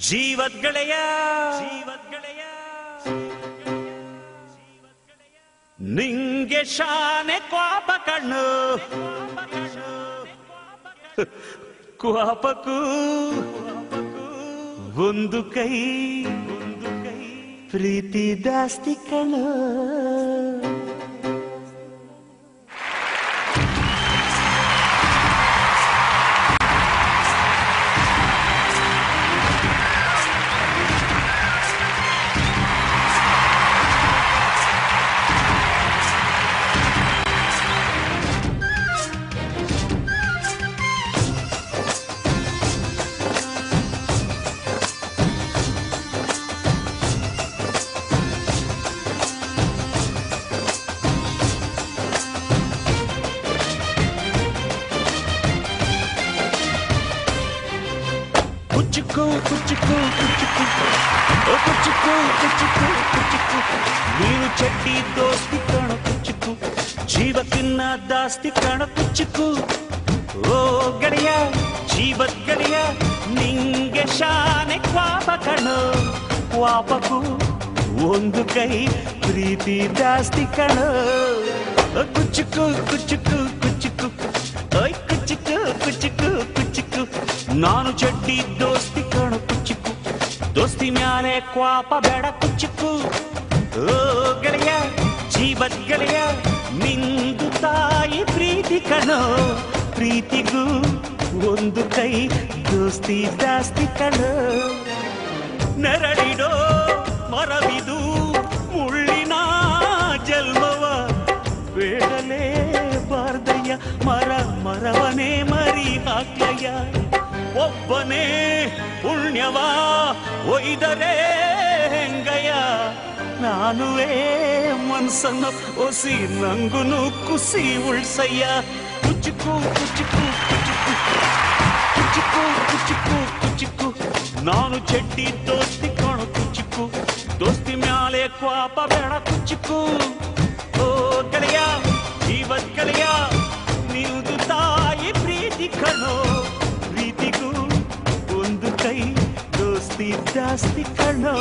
ಜೀವದ್ಗೆಳೆಯ ನಿಂಗೆ ಶಾನೆ ಕ್ವಾಪ ಕಣ್ಣು ಕ್ವಾಪಕ್ಕೂ ಒಂದು ಕೈ ಪ್ರೀತಿ ಜಾಸ್ತಿ ಕಣ್ಣು. ಕುಚ್ಚುಕು ಕುಚ್ಚುಕು ಕುಚ್ಚುಕು ಕುಚ್ಚುಕು ಕುಚ್ಚುಕು ಕುಚ್ಚುಕು ನೀನು ಚಡ್ಡಿ ದೋಸ್ತಿ ಕಾಣ ಕುಚ್ಚುಕು ಜೀವಕ್ಕಿನ್ನ ದಾಸ್ತಿ ಕಾಣ ಕುಚ್ಚುಕು. ಓ ಗೆಳೆಯ ಜೀವದ ಗೆಳೆಯ ನಿಂಗೆ ಶಾನೆ ಕ್ವಾಪ ಕಣೋ ಕ್ವಾಪಕ್ಕೂ ಒಂದು ಕೈ ಪ್ರೀತಿ ಜಾಸ್ತಿ ಕಣೋ. ಕುಚ್ಚುಕು ಕುಚ್ಚುಕು ಕುಚ್ಚುಕು ಓಯ್ ಕುಚ್ಚುಕು ಕುಚ್ಚುಕು ಕುಚ್ಚುಕು ನಾನು ಚಡ್ಡಿ ದೋಸ್ತಿ ಕಾಣು ಕುಚ್ಚುಕು ದೋಸ್ತಿ ಮ್ಯಾಲೆ ಕ್ವಾಪ ಬೇಡ ಕುಚ್ಚುಕು. ಓ ಗೆಳೆಯ ಜೀವದ ಗೆಳೆಯ ನಿಂದು ತಾಯಿ ಪ್ರೀತಿ ಕಣೋ ಪ್ರೀತಿಗೂ ಒಂದು ಕೈ ದೋಸ್ತಿ ಜಾಸ್ತಿ ಕಣೋ. ನೆರಳಿಡೋ ಮರವಿದು ಮುಳ್ಳಿನ ಜನ್ಮವ ಬೇಡಲೇ ಬಾರ್ದಯ್ಯ ಮರ ಮರವನೇ ಮರಿ ಹಾಕ್ಲಯ್ಯ. ಒಬ್ಬನೇ ಪುಣ್ಯವ ಒಯ್ದರೆ ಹೆಂಗಯ್ಯ ನಾನುವೇ ಮನ್ಸನ್ನ ಒಸಿ ನಂಗುನು ಕುಸಿ ಉಳ್ಸಯ್ಯ. ಕುಚ್ಚುಕು ಕುಚ್ಚುಕು ಕುಚ್ಚುಕು ಕುಚ್ಚುಕು ಕುಚ್ಚುಕು ಕುಚ್ಚುಕು ನಾನು ಚಡ್ಡಿ ದೋಸ್ತಿ ಕಾಣು ಕುಚ್ಚುಕು ದೋಸ್ತಿ ಮ್ಯಾಲೆ ಕ್ವಾಪ ಬೇಡ ಕುಚ್ಚುಕು. ಓ ಗೆಳೆಯ ಜೀವದ ಗೆಳೆಯ ನಿಂದು ತಾಯಿ ಪ್ರೀತಿ ಕಣೋ ಪ್ರೀತಿಗೂ ಒಂದು ಕೈ ದೋಸ್ತಿ ಜಾಸ್ತಿ ಕಣೋ.